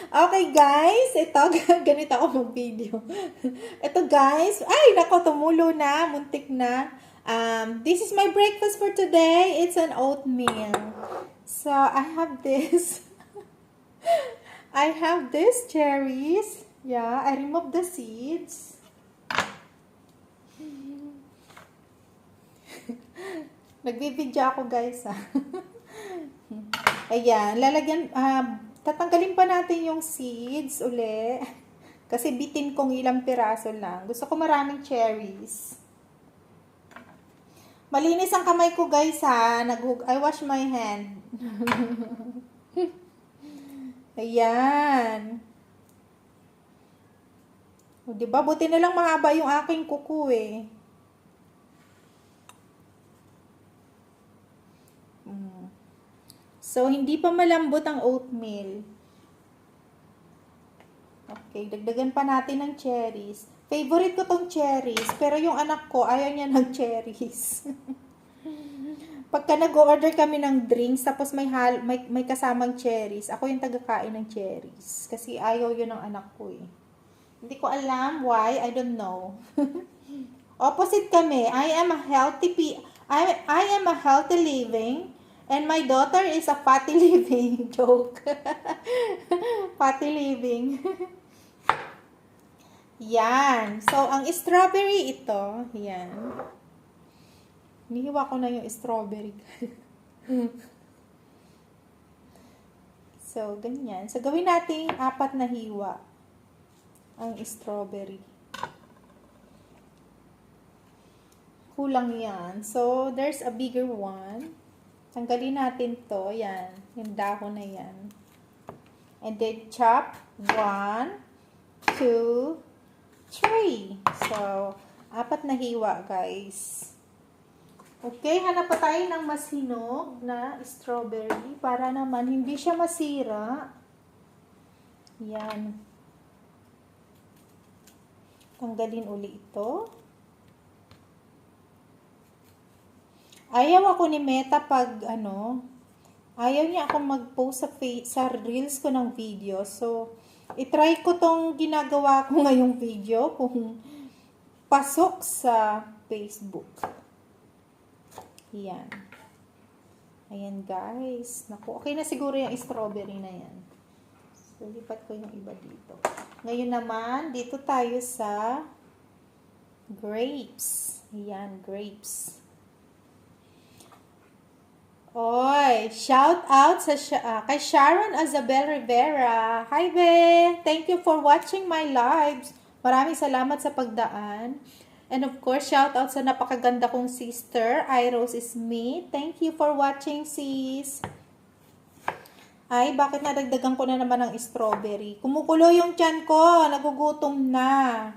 Okay, guys. Ito, ganito ako mag-video. Ito, guys. Ay, nako, tumulo na. Muntik na. This is my breakfast for today. It's an oatmeal. So, I have this. I have this cherries. Yeah, I removed the seeds. Nagbibidyo ako, guys, ha. Ayan, lalagyan, tatanggalin pa natin yung seeds uli. Kasi bitin kong ilang piraso lang. Gusto ko maraming cherries. Malinis ang kamay ko, guys, ha. I wash my hand. Ayan. O, diba? Buti na lang mahaba yung aking kuko, eh. So, hindi pa malambot ang oatmeal. Okay, dagdagan pa natin ng cherries. Favorite ko tong cherries, pero yung anak ko, ayaw niya ng cherries. Pagka nag-order kami ng drinks, tapos may kasamang cherries, ako yung tagakain ng cherries. Kasi ayaw yun ng anak ko eh. Hindi ko alam why, I don't know. Opposite kami. I am a healthy living. And my daughter is a fatty living. Joke. Fatty living. Yan. So, ang strawberry ito. Yan. Nihiwa ko na yung strawberry. So, ganyan. So, gawin natin 4 na hiwa. Ang strawberry. Kulang yan. So, there's a bigger one. Tanggalin natin to. Yan. Yung dahon na yan. And then, chop. 1, 2, 3. So, 4 na hiwa, guys. Okay, hanap pa tayo ng mas hinog na strawberry para naman hindi siya masira. Yan. Tanggalin uli ito. Ayaw ako ni Meta pag ayaw niya ako mag-post sa reels ko ng video. So, itry ko tong ginagawa ko ngayong video kung pasok sa Facebook. Yan. Ayan, guys. Naku, okay na siguro yung strawberry na yan. So, lipat ko yung iba dito. Ngayon naman, dito tayo sa grapes. Ayan, grapes. Oy, shout out sa kay Sharon Azabel Rivera. Hi, be! Thank you for watching my lives. Maraming salamat sa pagdaan. And of course, shout out sa napakaganda kong sister, Irose Smith. Thank you for watching, sis. Ay, bakit nadagdagan ko na naman ng strawberry? Kumukulo yung tiyan ko. Nagugutom na.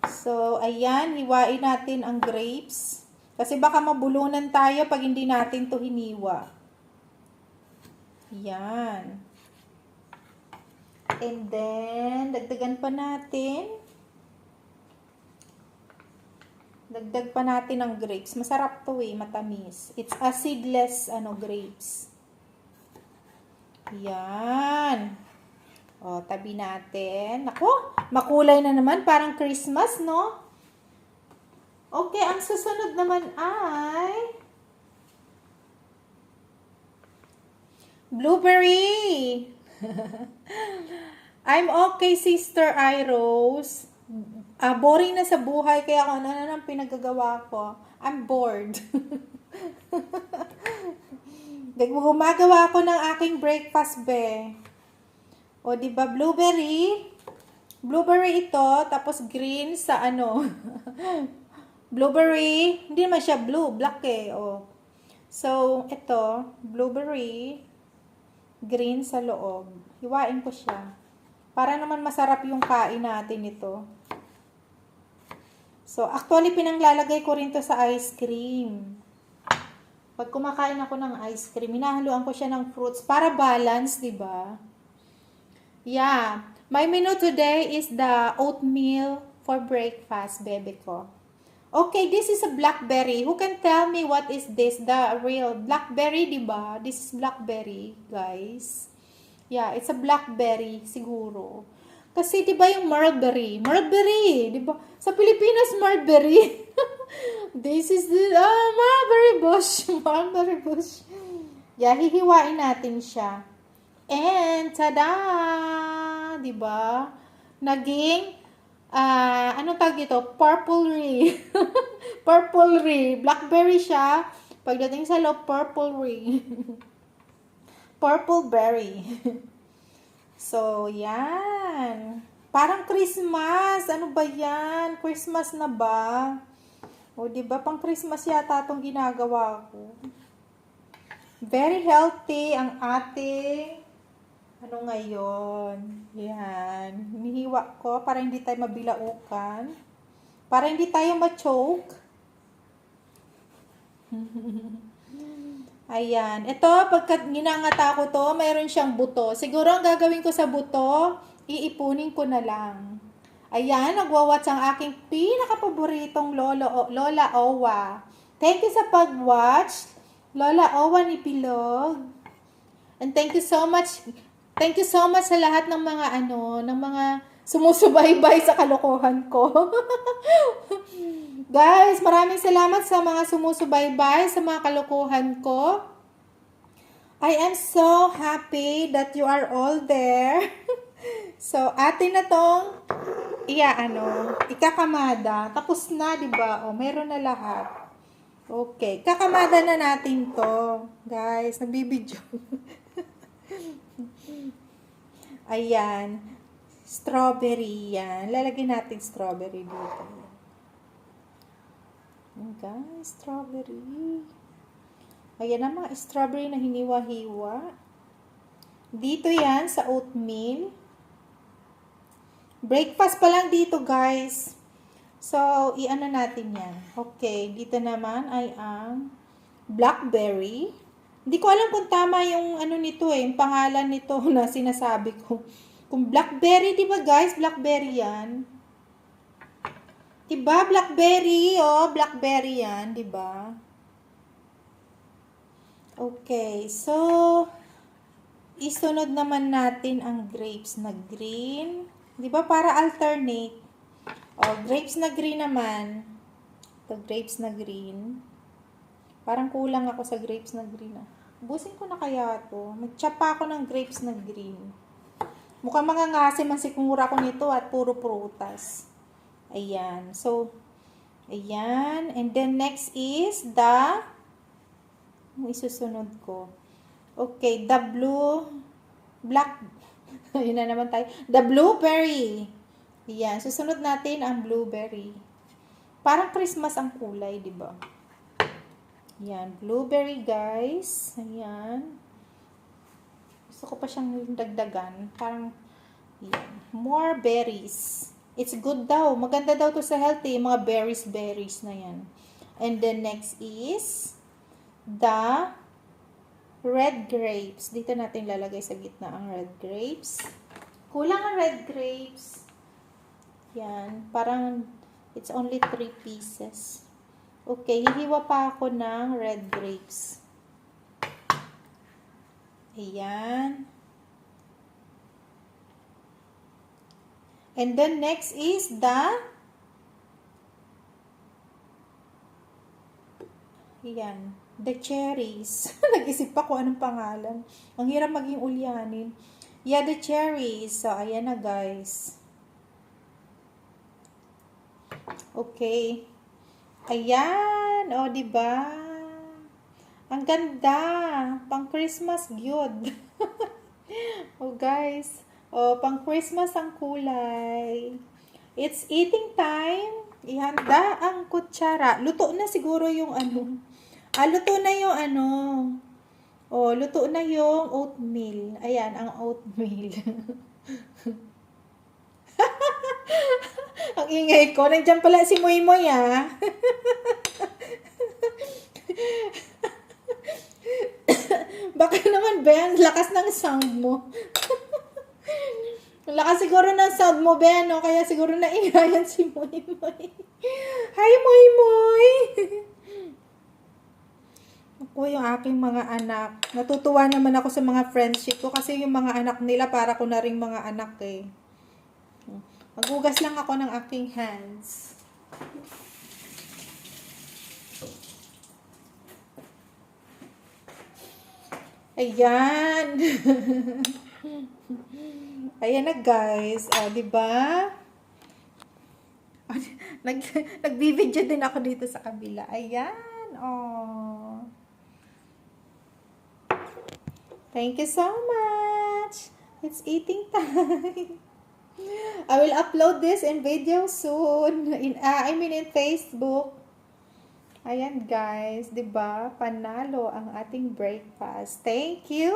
So, ayan. Hiwain natin ang grapes. Kasi baka mabulunan tayo pag hindi natin to hiniwa. Yan. And then, dagdagan pa natin. Dagdag pa natin ang grapes. Masarap to eh, matamis. It's a seedless grapes. Yan. O, tabi natin. Ako, makulay na naman. Parang Christmas, no? Okay, ang susunod naman ay blueberry. I'm okay, Sister Irose. Boring na sa buhay, kaya ano na nang pinagagawa ko. I'm bored. Gumagawa ako ng aking breakfast, be. O, diba, blueberry? Blueberry ito, tapos green sa blueberry, hindi naman siya blue, black eh. Oh. So, ito, blueberry, green sa loob. Hiwain ko siya. Para naman masarap yung kain natin ito. So, actually, pinanglalagay ko rin to sa ice cream. Pag kumakain ako ng ice cream, hinahaluan ko siya ng fruits para balance, di ba? Yeah. My menu today is the oatmeal for breakfast, bebe ko. Okay, this is a blackberry. Who can tell me what is this? The real blackberry, diba? This is blackberry, guys. Yeah, it's a blackberry siguro. Kasi 'di ba yung mulberry? Mulberry, 'di ba? Sa Pilipinas mulberry. This is the mulberry bush, mulberry bush. Yeah, hihiwain natin siya. And tada, 'di ba? Naging anong tawag dito? Purplery. Purplery. Blackberry siya. Pagdating sa loob, purplery. Purple berry. So, yan. Parang Christmas. Ano ba yan? Christmas na ba? O, diba? Pang Christmas yata itong ginagawa ko. Very healthy ang ating ano ngayon. Yan. Hinihiwa ko para hindi tayo mabilaukan. Para hindi tayo ma-choke. Ayan. Ito, pagka ginangata ko to, mayroon siyang buto. Siguro ang gagawin ko sa buto, iipunin ko na lang. Ayan, nagwawatch ang aking pinakapaboritong Lola Owa. Thank you sa pag-watch, Lola Owa ni Pilog. And thank you so much sa lahat ng mga ng mga sumusubaybay sa kalokohan ko. Guys, maraming salamat sa mga sumusubaybay sa mga kalokohan ko. I am so happy that you are all there. So, atin na tong ikakamada. Tapos na, 'di ba? O, meron na lahat. Okay, kakamada na natin 'to. Guys, nagbibidyo. Ayan. Strawberry yan. Lalagyan natin strawberry dito. Guys, strawberry. Ayan ang mga strawberry na hiniwa-hiwa. Dito yan sa oatmeal. Breakfast pa lang dito, guys. So, i-ano natin yan. Okay, dito naman ay ang blackberry. Hindi ko alam kung tama yung nito yung pangalan nito na sinasabi ko. Kung blackberry, di ba guys? Blackberry yan. Diba? Blackberry, blackberry yan, diba? Okay, so, isunod naman natin ang grapes na green. Diba? Para alternate. Grapes na green naman. Ito, grapes na green. Parang kulang ako sa grapes na green. Busin ko na kaya to. Magtsapa ako ng grapes na green. Mukhang mga ngasim ang sikmura ko nito at puro prutas. Ayan. So, ayan. And then next is the isusunod ko. Okay, the ayun na naman tayo. The blueberry. Ayan. Susunod natin ang blueberry. Parang Christmas ang kulay, di ba? Ayan. Blueberry, guys. Ayan. Gusto ko pa siyang dagdagan. Parang, ayan. More berries. It's good daw. Maganda daw to sa healthy. Mga berries na yan. And then next is the red grapes. Dito natin lalagay sa gitna ang red grapes. Kulang ang red grapes. Yan. Parang it's only 3 pieces. Okay. Hihiwa pa ako ng red grapes. Ayan. And then next is the cherries. Nag-isip pa ko anong pangalan. Ang hirap maging ulyanin. Yeah, the cherries. So, ayan na guys. Okay. Ayan. O, diba? Ang ganda. Pang Christmas good. Oh, guys. O, pang Christmas ang kulay. It's eating time. Ihanda ang kutsara. Luto na siguro yung luto na yung luto na yung oatmeal. Ayan, ang oatmeal. Ang ingay ko. Nandiyan pala si Moy Moy, Baka naman, Ben, lakas ng sound mo. Lakas siguro ng sound mo, Ben, no? Kaya siguro naingayan si Moy Moy. Hi, Moy Moy! Ako, yung aking mga anak. Natutuwa naman ako sa mga friendship ko kasi yung mga anak nila para ko na ring mga anak eh. Maghugas lang ako ng aking hands. Ayan. Ayan na guys. O, diba? Nag, nagbibideo din ako dito sa kabila. Ayan. Oh. Thank you so much. It's eating time. I will upload this in video soon. In Facebook. Ayan guys, 'di ba? Panalo ang ating breakfast. Thank you.